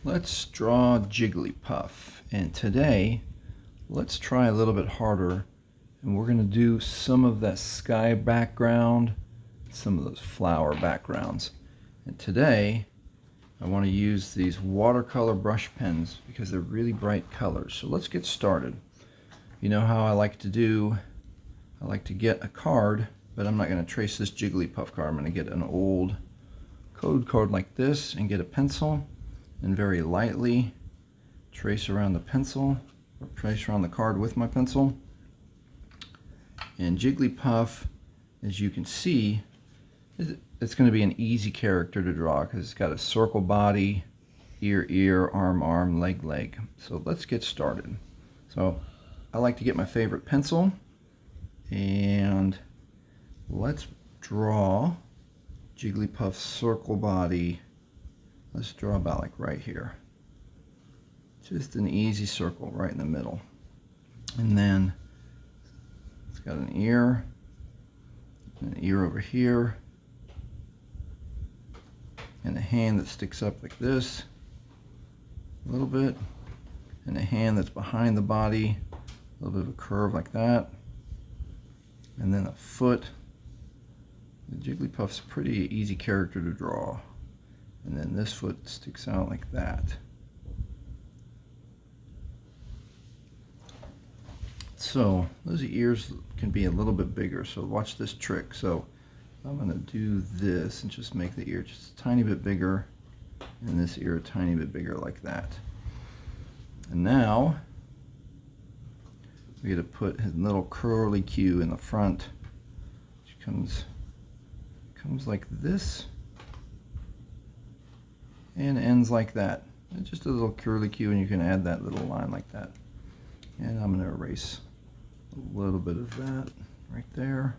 Let's draw Jigglypuff, and today let's try a little bit harder, and we're going to do some of that sky background, some of those flower backgrounds. And today I want to use these watercolor brush pens because they're really bright colors. So let's get started. You know how I like to do, I like to get a card, but I'm not going to trace this Jigglypuff card. I'm going to get an old code card like this and get a pencil and very lightly trace around the pencil, or trace around the card with my pencil. And Jigglypuff, as you can see, it's going to be an easy character to draw because it's got a circle body, ear, arm, leg. So let's get started. So I like to get my favorite pencil, and let's draw Jigglypuff's circle body. Let's draw about like right here. Just an easy circle right in the middle. And then it's got an ear over here, and a hand that sticks up like this a little bit, and a hand that's behind the body, a little bit of a curve like that, and then a foot. The Jigglypuff's a pretty easy character to draw. And then this foot sticks out like that. So those ears can be a little bit bigger, so watch this trick. So I'm going to do this and just make the ear just a tiny bit bigger, and this ear a tiny bit bigger like that. And now we're going to put his little curly Q in the front, which comes like this and ends like that. And just a little curly Q, and you can add that little line like that. And I'm going to erase a little bit of that right there.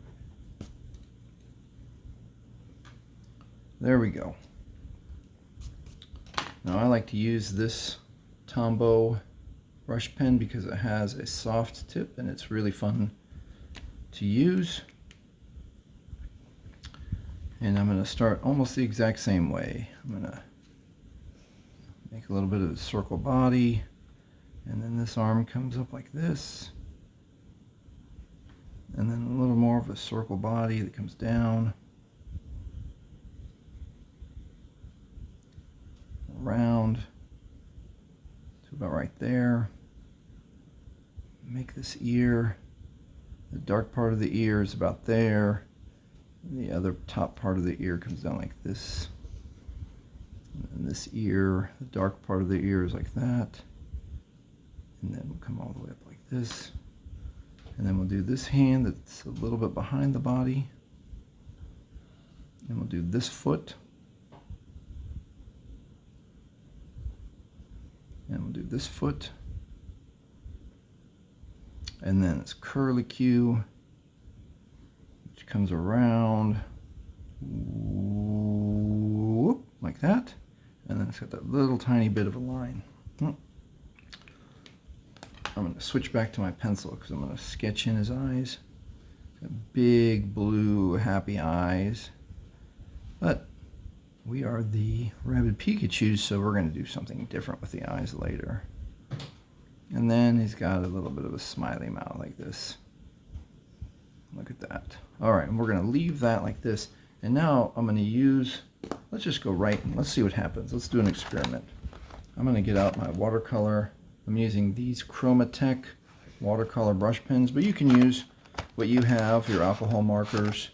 There we go. Now I like to use this Tombow brush pen because it has a soft tip and it's really fun to use. And I'm going to start almost the exact same way. I'm going to make a little bit of a circle body, and then this arm comes up like this, and then a little more of a circle body that comes down, around to about right there. Make this ear, the dark part of the ear is about there, and the other top part of the ear comes down like this. And this ear, the dark part of the ear is like that. And then we'll come all the way up like this. And then we'll do this hand that's a little bit behind the body. And we'll do this foot. And we'll do this foot. And then it's curly Q, which comes around, whoop, like that. And then it's got that little tiny bit of a line. I'm going to switch back to my pencil because I'm going to sketch in his eyes. Got big blue happy eyes. But we are the Rabid Pikachus, so we're going to do something different with the eyes later. And then he's got a little bit of a smiley mouth like this. Look at that. Alright, and we're going to leave that like this. And now I'm going to use, let's just go right and let's see what happens. Let's do an experiment. I'm going to get out my watercolor. I'm using these Chromatech watercolor brush pens, but you can use what you have, your alcohol markers.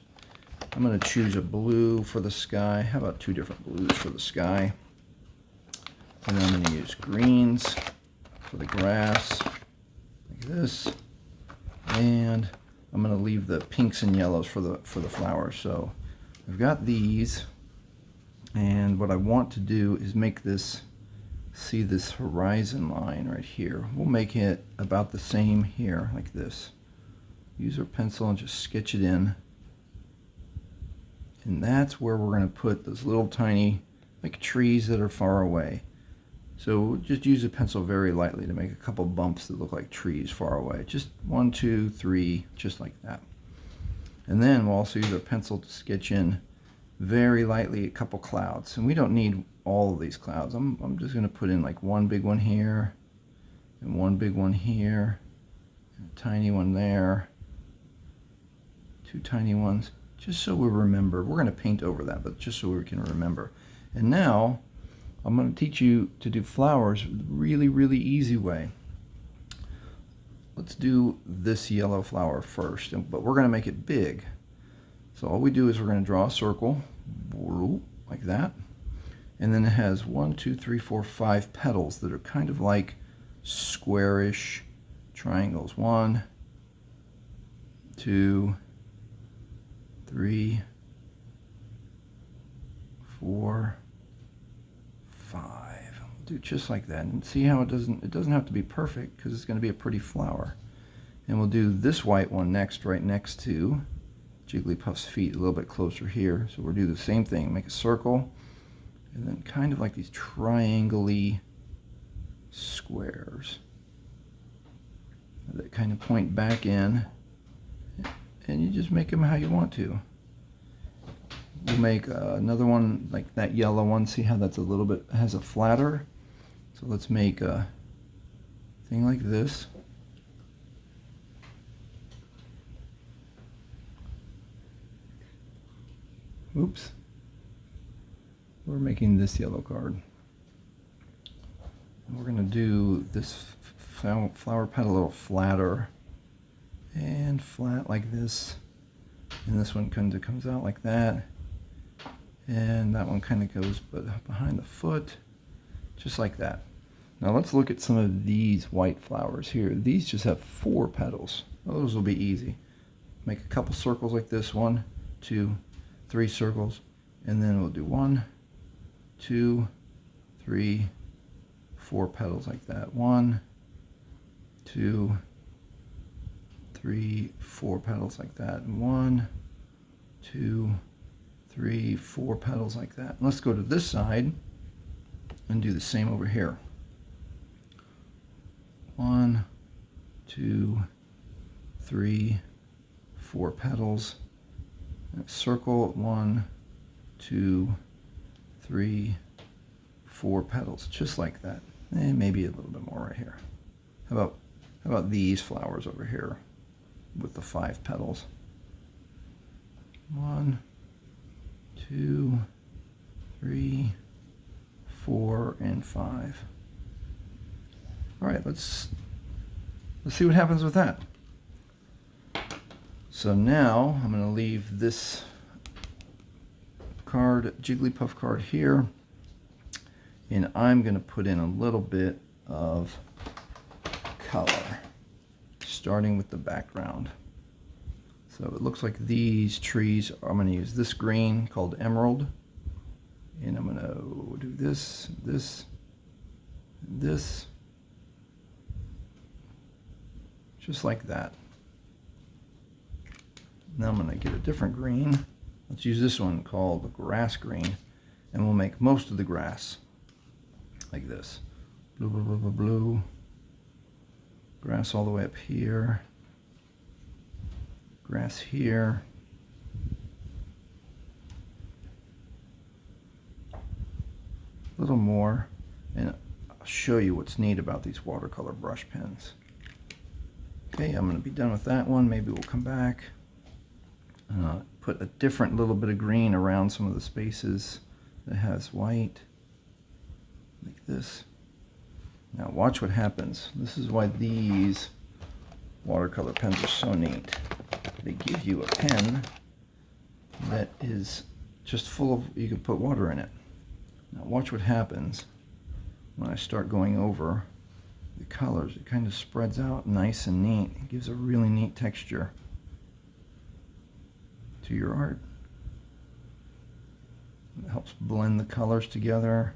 I'm going to choose a blue for the sky. How about two different blues for the sky? And then I'm going to use greens for the grass, like this. And I'm going to leave the pinks and yellows for the flowers. So I've got these, and what I want to do is make this, see this horizon line right here. We'll make it about the same here, like this. Use our pencil and just sketch it in. And that's where we're going to put those little tiny, like trees that are far away. So we'll just use a pencil very lightly to make a couple bumps that look like trees far away. Just 1, 2, 3, just like that. And then we'll also use our pencil to sketch in very lightly a couple clouds. And we don't need all of these clouds. I'm just going to put in like one big one here, and one big one here, and a tiny one there, two tiny ones, just so we remember. We're going to paint over that, but just so we can remember. And now I'm going to teach you to do flowers really, really easy way. Let's do this yellow flower first, but we're going to make it big. So all we do is we're going to draw a circle like that, and then it has 1, 2, 3, 4, 5 petals that are kind of like squarish triangles. 1, 2, 3, 4, 5. We'll do just like that, and see how it doesn't have to be perfect because it's going to be a pretty flower. And we'll do this white one next, right next to Jigglypuff's feet, a little bit closer here. So we'll do the same thing, make a circle, and then kind of like these triangle-y squares that kind of point back in, and you just make them how you want to. We'll make another one like that yellow one. See how that's a little bit, has a flatter? So let's make a thing like this. Oops. We're making this yellow card. And we're going to do this flower petal a little flatter and flat like this. And this one kind of comes out like that. And that one kind of goes behind the foot, just like that. Now let's look at some of these white flowers here. These just have 4 petals. Those will be easy. Make a couple circles like this, 1, 2, 3 circles, and then we'll do 1, 2, 3, 4 petals like that. 1, 2, 3, 4 petals like that. 1, 2, 3, 4 petals like that. Let's go to this side and do the same over here. 1, 2, 3, 4 petals. Circle 1, 2, 3, 4 petals, just like that. And maybe a little bit more right here. How about these flowers over here with the 5 petals? 1, 2, 3, 4, and 5. All right, let's see what happens with that. So now I'm going to leave this card, Jigglypuff card here, and I'm going to put in a little bit of color, starting with the background. So it looks like these trees, I'm going to use this green called Emerald, and I'm going to do this, this, this, just like that. Now I'm going to get a different green. Let's use this one called the grass green, and we'll make most of the grass like this. Blue, blue, blue, blue, blue. Grass all the way up here. Grass here. A little more, and I'll show you what's neat about these watercolor brush pens. Okay, I'm going to be done with that one. Maybe we'll come back. Put a different little bit of green around some of the spaces that has white, like this. Now watch what happens. This is why these watercolor pens are so neat. They give you a pen that is just full of, you can put water in it. Now watch what happens when I start going over the colors. It kind of spreads out nice and neat. It gives a really neat texture to your art. It helps blend the colors together.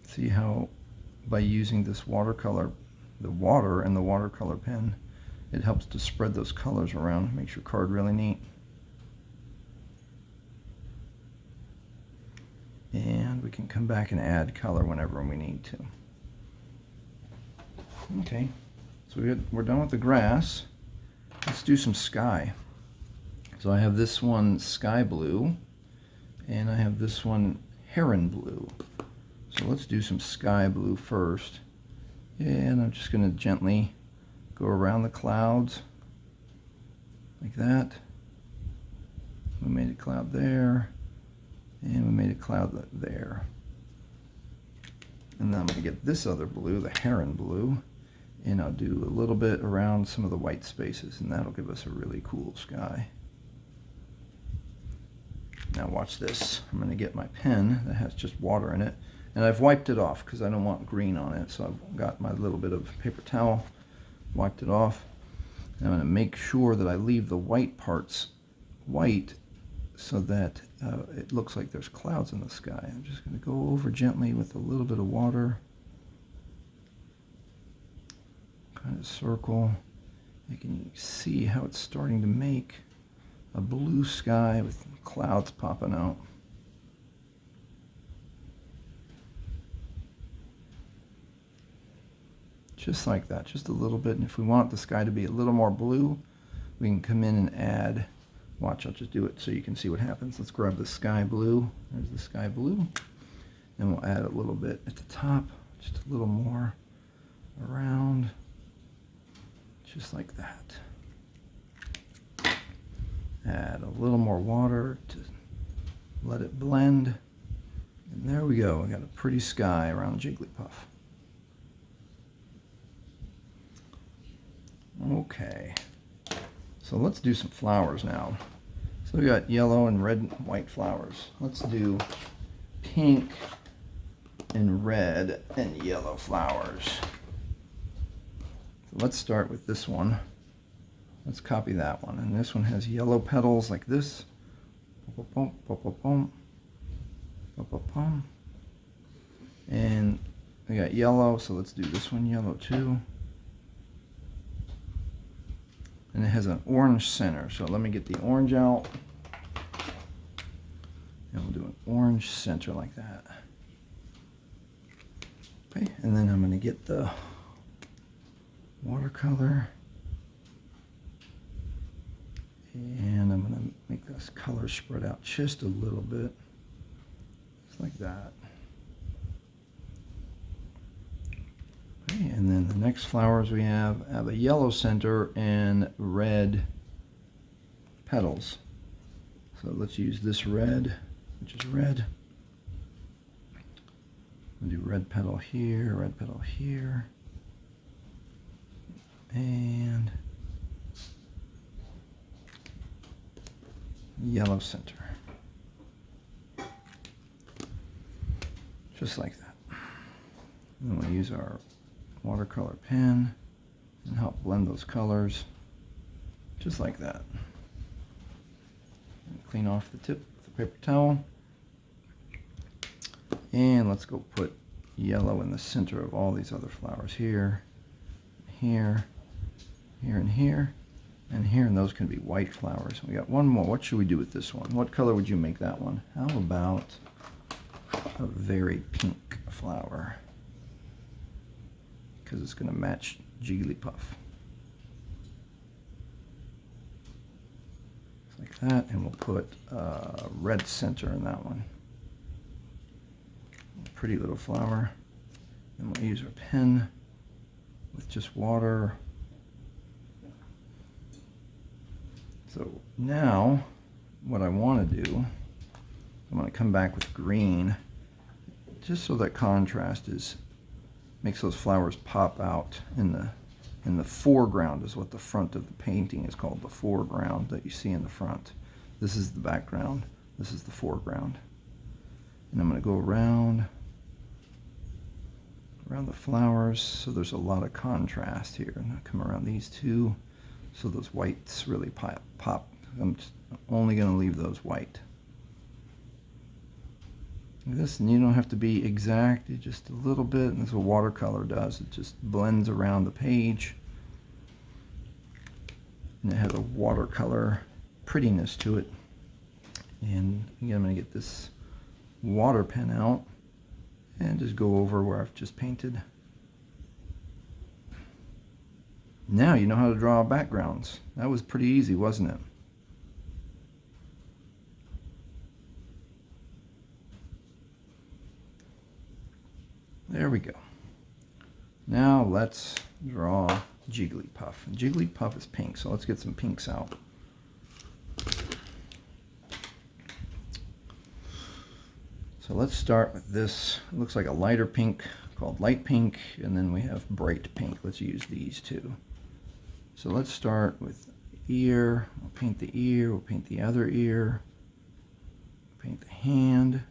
See how by using this watercolor, the water and the watercolor pen, it helps to spread those colors around, makes your card really neat. And we can come back and add color whenever we need to. Okay, So we're done with the grass. Let's do some sky. So I have this one sky blue, and I have this one heron blue. So let's do some sky blue first. And I'm just going to gently go around the clouds like that. We made a cloud there, and we made a cloud there. And then I'm going to get this other blue, the heron blue, and I'll do a little bit around some of the white spaces, and that'll give us a really cool sky. Now watch this. I'm going to get my pen that has just water in it, and I've wiped it off because I don't want green on it, so I've got my little bit of paper towel, wiped it off. And I'm going to make sure that I leave the white parts white so that it looks like there's clouds in the sky. I'm just going to go over gently with a little bit of water, kind of circle. You can see how it's starting to make a blue sky with clouds popping out. Just like that, just a little bit. And if we want the sky to be a little more blue, we can come in and add. Watch, I'll just do it so you can see what happens. Let's grab the sky blue. There's the sky blue. And we'll add a little bit at the top, just a little more around, just like that. Add a little more water to let it blend. And there we go. We got a pretty sky around Jigglypuff. Okay. So let's do some flowers now. So we got yellow and red and white flowers. Let's do pink and red and yellow flowers. So let's start with this one. Let's copy that one. And this one has yellow petals like this. And we got yellow, so let's do this one yellow too. And it has an orange center, so let me get the orange out. And we'll do an orange center like that. Okay, and then I'm going to get the watercolor. And I'm going to make this color spread out just a little bit. Just like that. Okay, and then the next flowers we have a yellow center and red petals. So let's use this red, which is red. We'll do red petal here, and yellow center. Just like that. Then we'll use our watercolor pen and help blend those colors just like that. And clean off the tip with a paper towel, and let's go put yellow in the center of all these other flowers here, here, here, and here, and here, and those can be white flowers. We got one more. What should we do with this one? What color would you make that one? How about a very pink flower? Because it's going to match Jigglypuff. Like that, and we'll put a red center in that one. Pretty little flower. And we'll use our pen with just water. So now, what I want to do, I'm going to come back with green, just so that contrast makes those flowers pop out in the foreground is what the front of the painting is called, the foreground that you see in the front. This is the background, this is the foreground. And I'm going to go around the flowers so there's a lot of contrast here. And I'll come around these two so those whites really pop. I'm only going to leave those white. This, and you don't have to be exact, just a little bit, and this is what watercolor does. It just blends around the page, and it has a watercolor prettiness to it. And again, I'm going to get this water pen out and just go over where I've just painted. Now you know how to draw backgrounds. That was pretty easy, wasn't it? There we go. Now let's draw Jigglypuff. Jigglypuff is pink, so let's get some pinks out. So let's start with this. It looks like a lighter pink called light pink, and then we have bright pink. Let's use these two. So let's start with the ear. We'll paint the ear, we'll paint the other ear, paint the hand,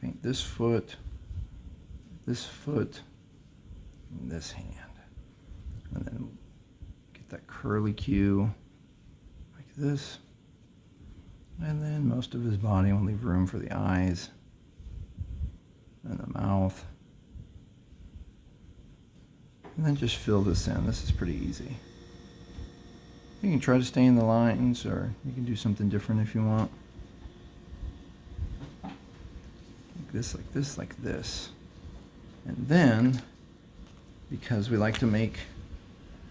paint this foot, and this hand. And then get that curly Q like this. And then most of his body, we'll leave room for the eyes and the mouth. And then just fill this in. This is pretty easy. You can try to stay in the lines, or you can do something different if you want. Like this, like this, like this. And then, because we like to make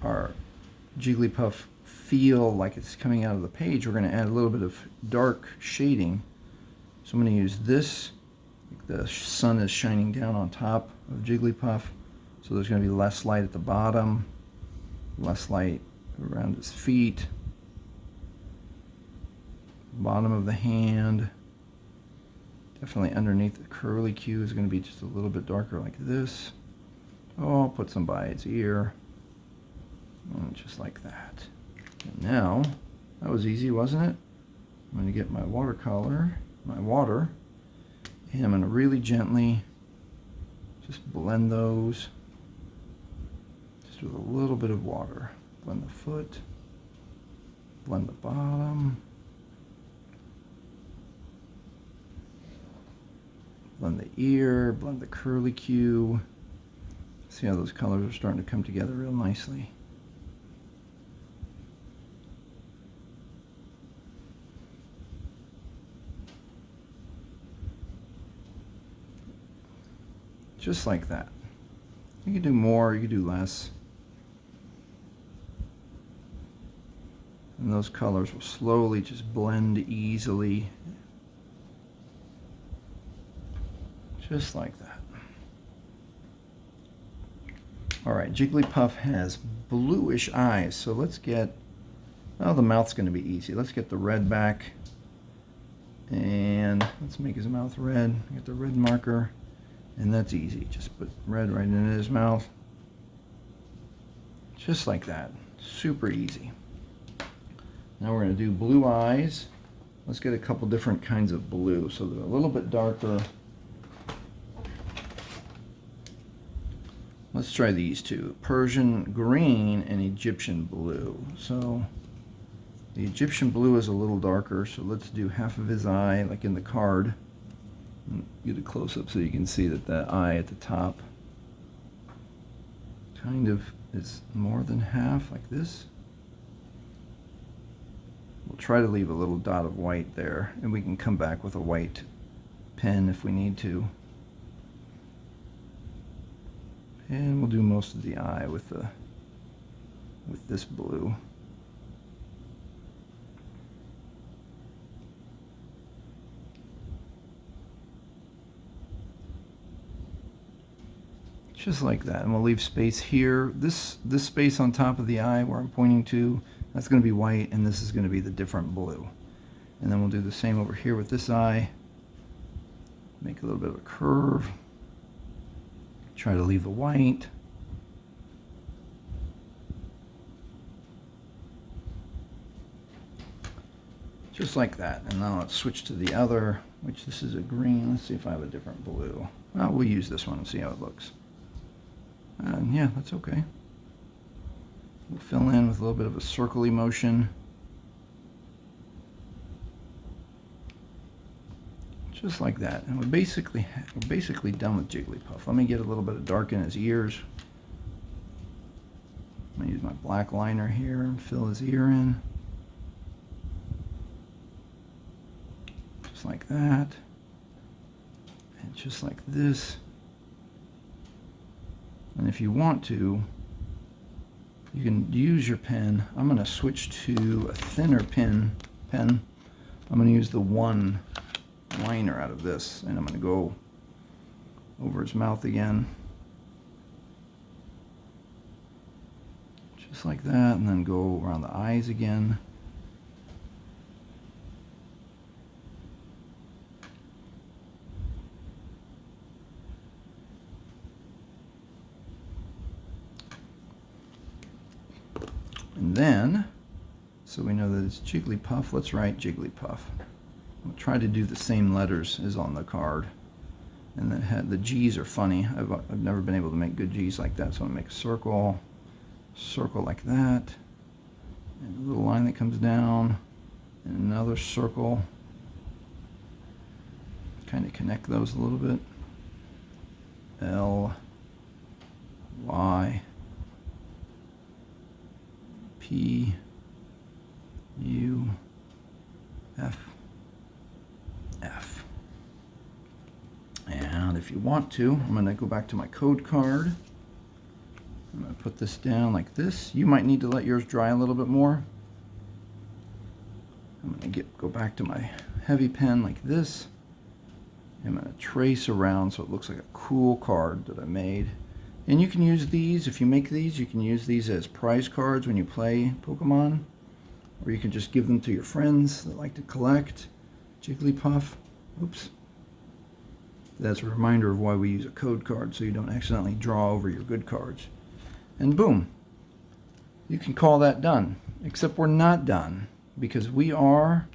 our Jigglypuff feel like it's coming out of the page, we're going to add a little bit of dark shading. So I'm going to use this, like the sun is shining down on top of Jigglypuff, so there's going to be less light at the bottom, less light around his feet, bottom of the hand, definitely underneath the curly Q is going to be just a little bit darker like this. Oh, I'll put some by his ear, and just like that. And now, that was easy, wasn't it? I'm going to get my watercolor, my water, and I'm going to really gently just blend those, just with a little bit of water. Blend the foot, blend the bottom, blend the ear, blend the curly Q. See how those colors are starting to come together real nicely. Just like that. You can do more, you can do less. And those colors will slowly just blend easily. Just like that. Alright, Jigglypuff has bluish eyes, so let's get, oh, the mouth's going to be easy. Let's get the red back, and let's make his mouth red. Get the red marker, and that's easy. Just put red right into his mouth. Just like that. Super easy. Now we're going to do blue eyes. Let's get a couple different kinds of blue, so they're a little bit darker. Let's try these two, Persian green and Egyptian blue. So the Egyptian blue is a little darker, so let's do half of his eye, like in the card. Get a close-up so you can see that that eye at the top kind of is more than half, like this. We'll try to leave a little dot of white there, and we can come back with a white pen if we need to. And we'll do most of the eye with this blue. Just like that, and we'll leave space here. This space on top of the eye where I'm pointing to, that's going to be white, and this is going to be the different blue. And then we'll do the same over here with this eye. Make a little bit of a curve. Try to leave the white. Just like that. And now let's switch to the other, which this is a green. Let's see if I have a different blue. Well, we'll use this one and see how it looks. And yeah, that's okay. We'll fill in with a little bit of a circle-y motion. Just like that. And we're basically done with Jigglypuff. Let me get a little bit of dark in his ears. I'm going to use my black liner here and fill his ear in. Just like that. And just like this. And if you want to, You can use your pen. I'm going to switch to a thinner pen. I'm going to use the one liner out of this, and I'm going to go over his mouth again. Just like that, and then go around the eyes again. And then, so we know that it's Jigglypuff, let's write Jigglypuff. I'll try to do the same letters as on the card. And then the G's are funny. I've never been able to make good G's like that, so I'm going to make a circle like that, and a little line that comes down, and another circle. Kind of connect those a little bit. L, Y, P, U, F, F. And if you want to, I'm going to go back to my code card. I'm going to put this down like this. You might need to let yours dry a little bit more. I'm going to go back to my heavy pen like this. I'm going to trace around so it looks like a cool card that I made. And you can use these, if you make these, you can use these as prize cards when you play Pokemon. Or you can just give them to your friends that like to collect Jigglypuff. Oops. That's a reminder of why we use a code card, so you don't accidentally draw over your good cards. And boom, you can call that done. Except we're not done, because we are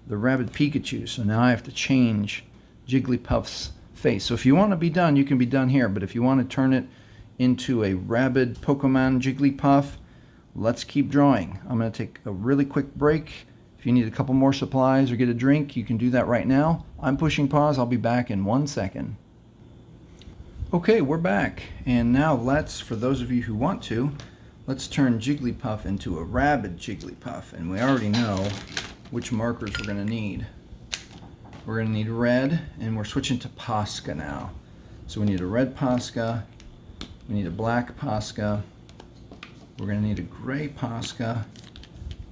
the Rabid Pikachus. So now I have to change Jigglypuff's face. So if you want to be done, you can be done here. But if you want to turn it into a rabid Pokemon Jigglypuff, let's keep drawing. I'm going to take a really quick break. If you need a couple more supplies or get a drink, you can do that right now. I'm pushing pause. I'll be back in 1 second. Okay, we're back. And now let's, for those of you who want to, let's turn Jigglypuff into a rabid Jigglypuff. And we already know which markers we're going to need. We're going to need red, and we're switching to POSCA now. So we need a red POSCA, we need a black POSCA, we're going to need a gray POSCA,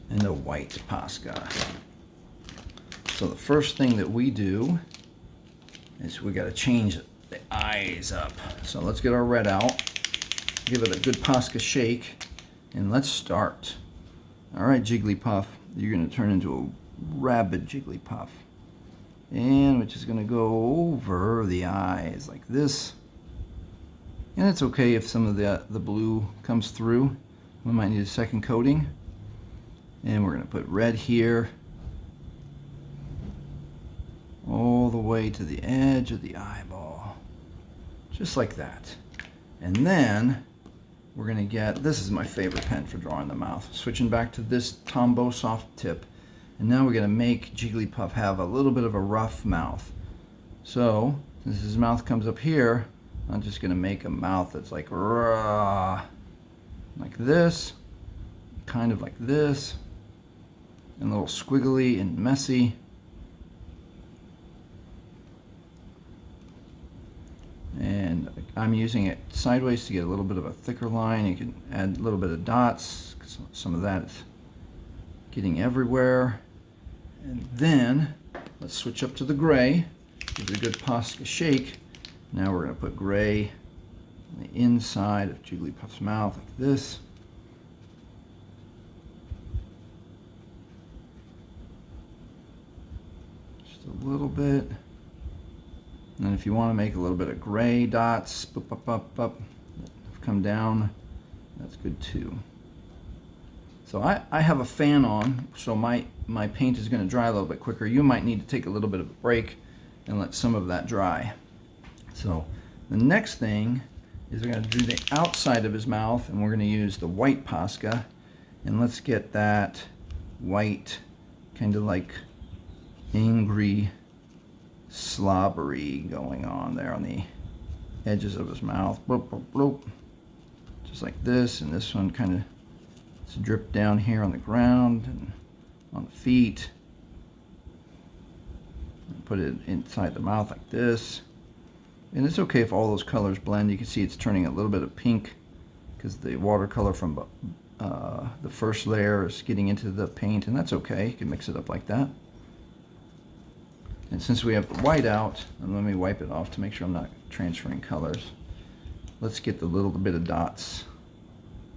and a white POSCA. So the first thing that we do is we got to change the eyes up. So let's get our red out, give it a good POSCA shake, and let's start. All right, Jigglypuff, you're going to turn into a rabid Jigglypuff. And we're just going to go over the eyes like this. And it's okay if some of the blue comes through. We might need a second coating. And we're going to put red here, all the way to the edge of the eyeball. Just like that. And then we're going to get, this is my favorite pen for drawing the mouth. Switching back to this Tombow soft tip. And now we're going to make Jigglypuff have a little bit of a rough mouth. So, since his mouth comes up here, I'm just going to make a mouth that's like rah, like this, kind of like this, and a little squiggly and messy. And I'm using it sideways to get a little bit of a thicker line. You can add a little bit of dots, 'cause some of that is getting everywhere. And then let's switch up to the gray. Give it a good POSCA shake. Now we're going to put gray on the inside of Jigglypuff's mouth like this. Just a little bit. And then if you want to make a little bit of gray dots, come down, that's good too. So I have a fan on, so my paint is going to dry a little bit quicker. You might need to take a little bit of a break and let some of that dry. So the next thing is we're going to do the outside of his mouth, and we're going to use the white POSCA. And let's get that white, kind of like angry, slobbery going on there on the edges of his mouth. Bloop, bloop, bloop. Just like this, and this one kind of drip down here on the ground and on the feet. And put it inside the mouth like this. And it's okay if all those colors blend. You can see it's turning a little bit of pink because the watercolor from the first layer is getting into the paint, and that's okay. You can mix it up like that. And since we have the white out, and let me wipe it off to make sure I'm not transferring colors. Let's get the little bit of dots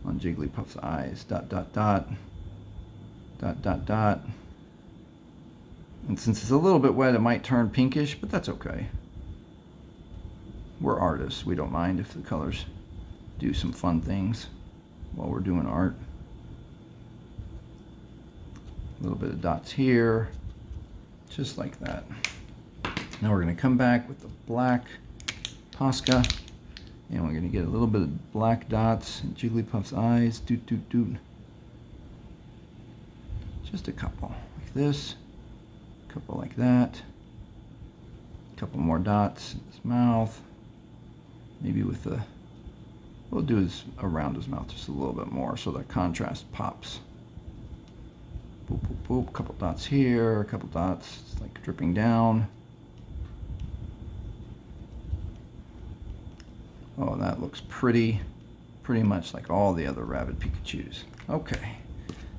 on Jigglypuff's eyes. Dot, dot, dot. Dot, dot, dot. And since it's a little bit wet, it might turn pinkish, but that's okay. We're artists. We don't mind if the colors do some fun things while we're doing art. A little bit of dots here, just like that. Now we're going to come back with the black POSCA, and we're going to get a little bit of black dots in Jigglypuff's eyes. Doot, doot, doot. Just a couple like this, a couple like that, a couple more dots in his mouth. Maybe with the, we'll do is around his mouth just a little bit more so that contrast pops. Boop, boop, boop. A couple dots here, a couple dots, it's like dripping down. Oh, that looks pretty much like all the other Rabid Pikachus. Okay,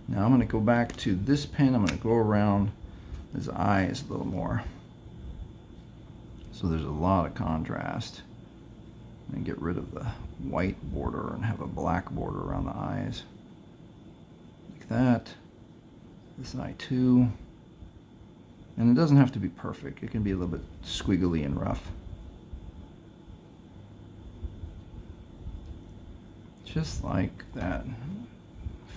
now I'm going to go back to this pen. I'm going to go around his eyes a little more. So there's a lot of contrast. And get rid of the white border and have a black border around the eyes. Like that. This eye too. And it doesn't have to be perfect. It can be a little bit squiggly and rough. Just like that.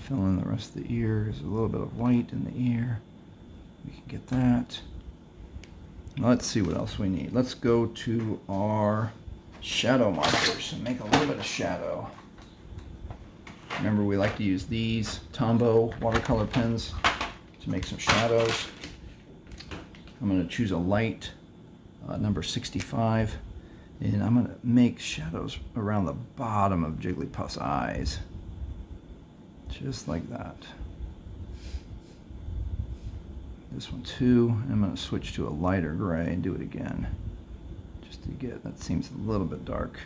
Fill in the rest of the ear. There's a little bit of white in the ear. We can get that. Let's see what else we need. Let's go to our shadow markers and make a little bit of shadow. Remember, we like to use these Tombow watercolor pens to make some shadows. I'm going to choose a light, number 65, and I'm going to make shadows around the bottom of Jigglypuff's eyes. Just like that. This one too. I'm going to switch to a lighter gray and do it again. To get, that seems a little bit dark.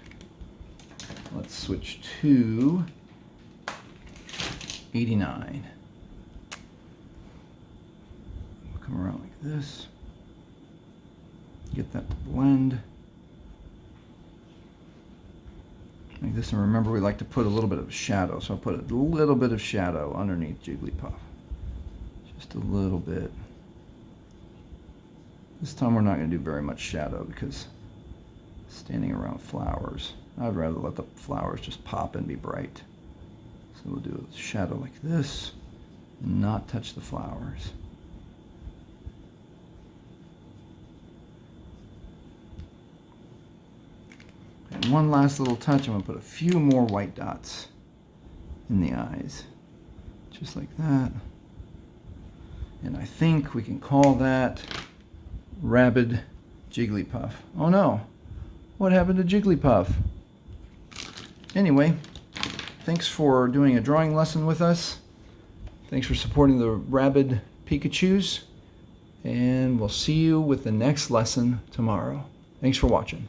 Let's switch to 89. We'll come around like this. Get that to blend. Like this, and remember we like to put a little bit of shadow, so I'll put a little bit of shadow underneath Jigglypuff. Just a little bit. This time we're not going to do very much shadow because standing around flowers, I'd rather let the flowers just pop and be bright. So we'll do a shadow like this and not touch the flowers. And one last little touch, I'm going to put a few more white dots in the eyes. Just like that. And I think we can call that Rabid Jigglypuff. Oh no! What happened to Jigglypuff? Anyway, thanks for doing a drawing lesson with us. Thanks for supporting the Rabid Pikachus. And we'll see you with the next lesson tomorrow. Thanks for watching.